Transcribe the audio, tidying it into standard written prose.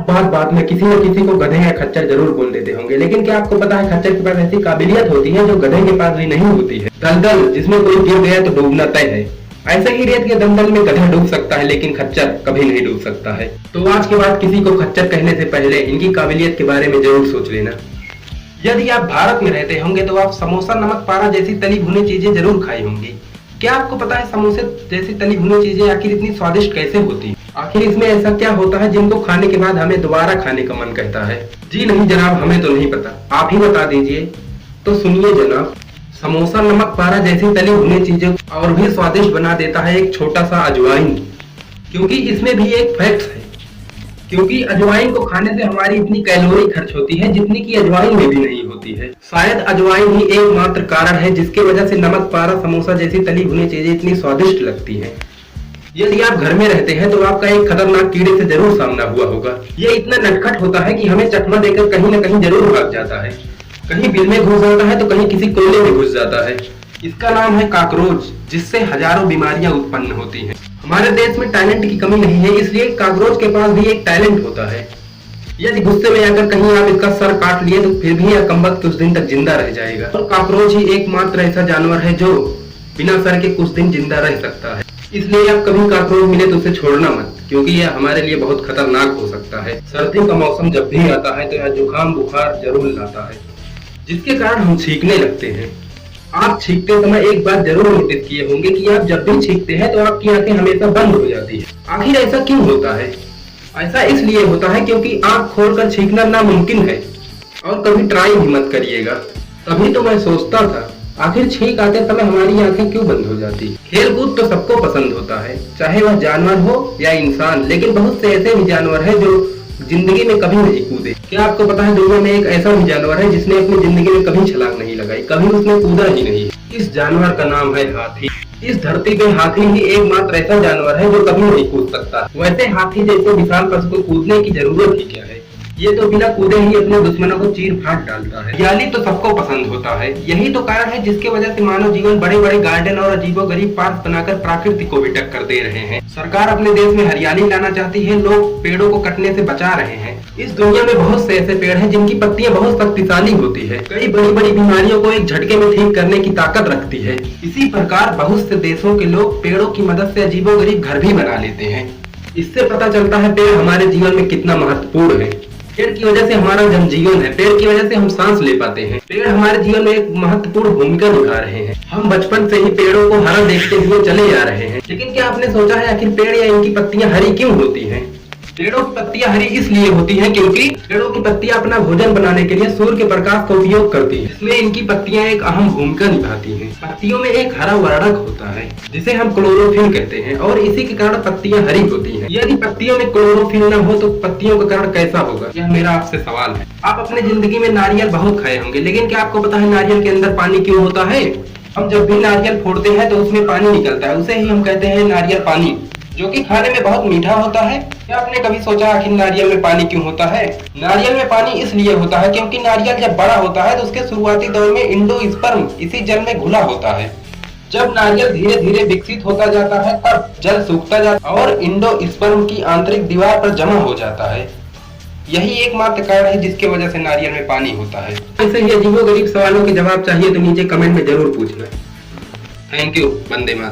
बात बात में किसी न किसी को गधे या खच्चर जरूर बोल देते होंगे, लेकिन क्या आपको पता है खच्चर के पास ऐसी काबिलियत होती है जो गधे के पास भी नहीं होती है। दलदल जिसमें कोई गिर गया तो डूबना तय है। ऐसे ही रेत के दलदल में गधा डूब सकता है, लेकिन खच्चर कभी नहीं डूब सकता है। तो आज के बाद किसी को खच्चर कहने से पहले इनकी काबिलियत के बारे में जरूर सोच लेना। यदि आप भारत में रहते होंगे तो आप समोसा, नमक पारा जैसी तली भुनी चीजें जरूर खाई होंगी। क्या आपको पता है समोसे जैसी तली भुनी चीजें आखिर इतनी स्वादिष्ट कैसे होती है? आखिर इसमें ऐसा क्या होता है जिनको खाने के बाद हमें दोबारा खाने का मन कहता है? जी नहीं जनाब, हमें तो नहीं पता, आप ही बता दीजिए। तो सुनिए जनाब, समोसा, नमक पारा जैसी तली भुनी चीजें और भी स्वादिष्ट बना देता है एक छोटा सा अजवाइन। क्योंकि इसमें भी एक फैक्ट है, क्योंकि अजवाइन को खाने से हमारी इतनी कैलोरी खर्च होती है जितनी की अजवाइन में भी नहीं होती है। शायद अजवाइन ही एकमात्र कारण है जिसकी वजह से नमक पारा, समोसा जैसी तली भुनी चीजें इतनी स्वादिष्ट लगती हैं। यदि आप घर में रहते हैं तो आपका एक खतरनाक कीड़े से जरूर सामना हुआ होगा। ये इतना नटखट होता है कि हमें चकमा देकर कहीं न कहीं जरूर भाग जाता है। कहीं बिल में घुस जाता है तो कहीं किसी कोयले में घुस जाता है। इसका नाम है कॉकरोच, जिससे हजारों बीमारियां उत्पन्न होती हैं। हमारे देश में टैलेंट की कमी नहीं है, इसलिए कॉकरोच के पास भी एक टैलेंट होता है। यदि गुस्से में आकर कहीं आप इसका सर काट लिए तो फिर भी यह कमबख्त कुछ दिन तक जिंदा रह जाएगा। और कॉकरोच ही एकमात्र ऐसा जानवर है जो बिना सर के कुछ दिन जिंदा रह सकता है। इसलिए आप कभी कॉकरोच मिले तो उसे छोड़ना मत, क्योंकि यह हमारे लिए बहुत खतरनाक हो सकता है। सर्दी का मौसम जब भी आता है तो यह जुकाम बुखार जरूर लाता है, जिसके कारण हम छींकने लगते हैं। आप छींकते समय एक बात जरूर नोटिस किए होंगे कि आप जब भी छींकते हैं तो आपकी आंखें हमेशा बंद हो जाती है। आखिर ऐसा क्यों होता है? ऐसा इसलिए होता है क्योंकि आंख खोलकर छींकना नामुमकिन है, और कभी ट्राई भी मत करिएगा। तभी तो मैं सोचता था आखिर छींक आते समय हमारी आंखें क्यों बंद हो जाती? खेल कूद तो सबको पसंद होता है, चाहे वह जानवर हो या इंसान, लेकिन बहुत से ऐसे भी जानवर हैं जो जिंदगी में कभी नहीं कूदे। क्या आपको पता है दुनिया में एक ऐसा भी जानवर है जिसने अपनी जिंदगी में कभी छलांग नहीं लगाई, कभी उसने कूदा ही नहीं? इस जानवर का नाम है हाथी। इस धरती पे हाथी ही एकमात्र ऐसा जानवर है जो कभी नहीं कूद सकता। वैसे हाथी जैसे विशाल पशु को कूदने की जरूरत ही क्या है? ये तो बिना कूदे ही अपने दुश्मनों को चीर फाड़ डालता है। हरियाली तो सबको पसंद होता है, यही तो कारण है जिसके वजह से मानव जीवन बड़े बड़े गार्डन और अजीबोगरीब पार्क बनाकर प्रकृति को भी टक्कर दे रहे हैं। सरकार अपने देश में हरियाली लाना चाहती है, लोग पेड़ों को कटने से बचा रहे हैं। इस दुनिया में बहुत से ऐसे पेड़ हैं जिनकी पत्तियां बहुत शक्तिशाली होती है, कई बड़ी बड़ी बीमारियों को एक झटके में ठीक करने की ताकत रखती है। इसी प्रकार बहुत से देशों के लोग पेड़ों की मदद से अजीबोगरीब घर भी बना लेते हैं। इससे पता चलता है पेड़ हमारे जीवन में कितना महत्वपूर्ण है। पेड़ की वजह से हमारा जनजीवन है, पेड़ की वजह से हम सांस ले पाते हैं। पेड़ हमारे जीवन में एक महत्वपूर्ण भूमिका निभा रहे हैं। हम बचपन से ही पेड़ों को हरा देखते हुए चले आ रहे हैं, लेकिन क्या आपने सोचा है आखिर पेड़ या इनकी पत्तियां हरी क्यों होती हैं? पेड़ों की पत्तियां हरी इसलिए होती हैं क्योंकि पेड़ों की पत्तियां अपना भोजन बनाने के लिए सूर्य के प्रकाश का उपयोग करती हैं। इसमें इनकी पत्तियां एक अहम भूमिका निभाती हैं। पत्तियों में एक हरा वर्णक होता है जिसे हम क्लोरोफिल कहते हैं, और इसी के कारण पत्तियां हरी होती हैं। यदि पत्तियों में क्लोरोफिल न हो तो पत्तियों का कारण कैसा होगा? यह मेरा आपसे सवाल है। आप अपने जिंदगी में नारियल बहुत खाए होंगे, लेकिन क्या आपको पता है नारियल के अंदर पानी क्यों होता है? हम जब भी नारियल फोड़ते हैं तो उसमें पानी निकलता है, उसे ही हम कहते हैं नारियल पानी, जो कि खाने में बहुत मीठा होता है। क्या आपने कभी सोचा आखिर नारियल में पानी क्यों होता है? नारियल में पानी इसलिए होता है क्योंकि नारियल जब बड़ा होता है तो उसके शुरुआती दौर में इंडोस्पर्म इसी जल में घुला होता है। जब नारियल धीरे धीरे विकसित होता जाता है तब जल सूखता जाता है और इंडोस्पर्म की आंतरिक दीवार पर जमा हो जाता है। यही एकमात्र कारण है जिसके वजह से नारियल में पानी होता है। ऐसे ही अजीबोगरीब सवालों के जवाब चाहिए तो नीचे कमेंट में जरूर पूछना। Thank you. वंदे मातरम।